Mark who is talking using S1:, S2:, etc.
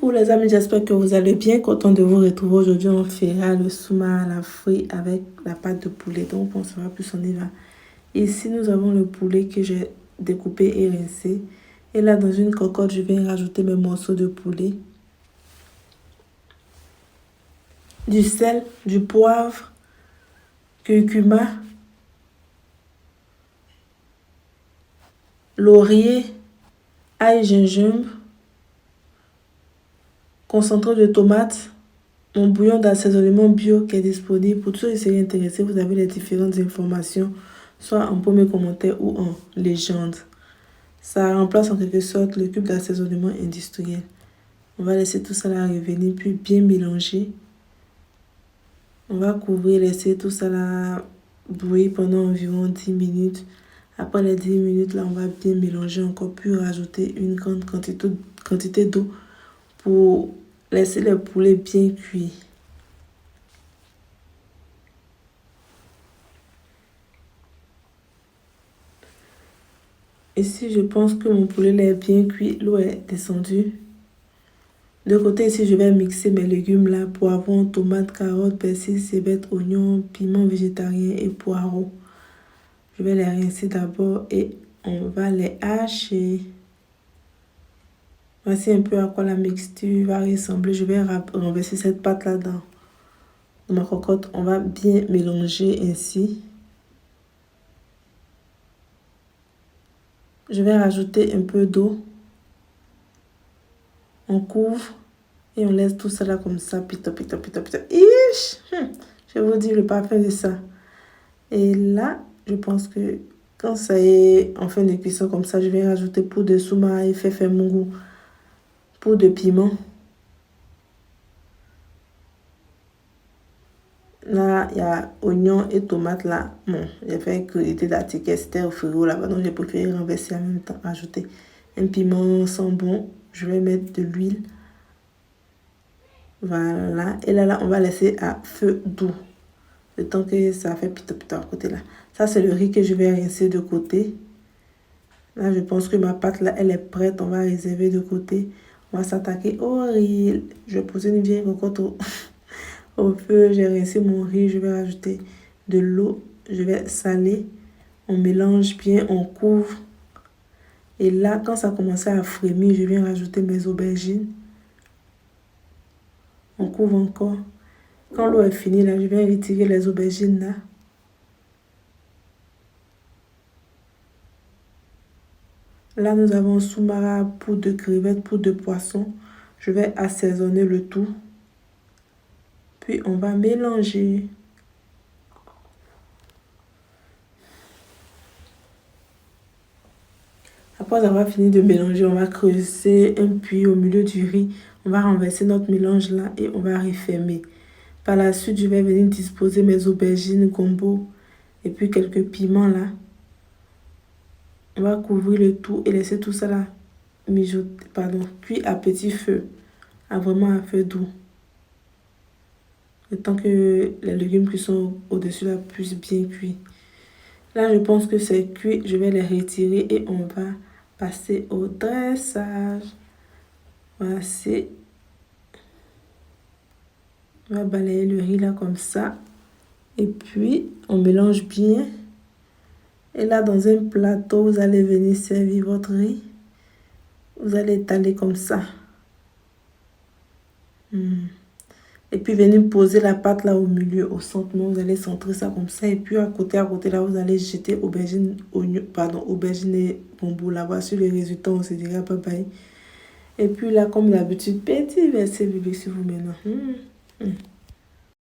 S1: Coucou les amis, j'espère que vous allez bien. Content de vous retrouver. Aujourd'hui, on fera le souma à la fruit avec la pâte de poulet. Donc, on saura plus on y va. Ici, nous avons le poulet que j'ai découpé et rincé. Et là, dans une cocotte, je vais rajouter mes morceaux de poulet. Du sel, du poivre, curcuma, laurier, ail, gingembre, concentré de tomates, mon bouillon d'assaisonnement bio qui est disponible. Pour tous ceux qui seraient intéressés, vous avez les différentes informations, soit en premier commentaire ou en légende. Ça remplace en quelque sorte le cube d'assaisonnement industriel. On va laisser tout ça là revenir, puis bien mélanger. On va couvrir, laisser tout ça là bouillir pendant environ 10 minutes. Après les 10 minutes, là, on va bien mélanger encore, puis rajouter une grande quantité d'eau pour laisser le poulet bien cuit. Ici, je pense que mon poulet est bien cuit. L'eau est descendue. De côté, ici, je vais mixer mes légumes là. Poivrons, tomates, carottes, persil, cébettes, oignons, piments végétariens et poireaux. Je vais les rincer d'abord et on va les hacher. Voici un peu à quoi la mixture va ressembler. Je vais renverser cette pâte là dans ma cocotte. On va bien mélanger ainsi. Je vais rajouter un peu d'eau. On couvre et on laisse tout ça là comme ça. Pito. Ish! Je vous dis le parfum de ça. Et là, je pense que quand ça est en fin de cuisson comme ça, je vais rajouter poudre de souma et faire mon goût. Poudre de piment. Là, il y a oignons et tomates là. Bon, j'ai fait griller d'article, c'était au frigo là-bas. Donc, j'ai préféré renverser en même temps. Ajouter un piment sans bon. Je vais mettre de l'huile. Voilà. Et là, on va laisser à feu doux. Le temps que ça fait pito à côté là. Ça, c'est le riz que je vais rincer de côté. Là, je pense que ma pâte là, elle est prête. On va réserver de côté. On va s'attaquer au riz. Je vais poser une vieille cocotte au feu. J'ai rincé mon riz. Je vais rajouter de l'eau. Je vais saler. On mélange bien. On couvre. Et là, quand ça commence à frémir, je viens rajouter mes aubergines. On couvre encore. Quand l'eau est finie, là, je vais retirer les aubergines là. Là, nous avons soumara, poudre de crevettes, poudre de poisson. Je vais assaisonner le tout. Puis, on va mélanger. Après avoir fini de mélanger, on va creuser un puits au milieu du riz. On va renverser notre mélange là et on va refermer. Par la suite, je vais venir disposer mes aubergines gombo et puis quelques piments là. On va couvrir le tout et laisser tout ça là cuire à petit feu, vraiment à feu doux. Le temps que les légumes qui sont au-dessus là puissent bien cuire. Là, je pense que c'est cuit. Je vais les retirer et on va passer au dressage. Voici. On va balayer le riz là comme ça. Et puis, on mélange bien. Et là, dans un plateau, vous allez venir servir votre riz. Vous allez étaler comme ça. Et puis, venir poser la pâte là au milieu, au centre. Vous allez centrer ça comme ça. Et puis, à côté là, vous allez jeter aubergine et gombo là. Voici le résultat. On se dira bye bye. Et puis là, comme d'habitude, petit verset biblique sur vous maintenant.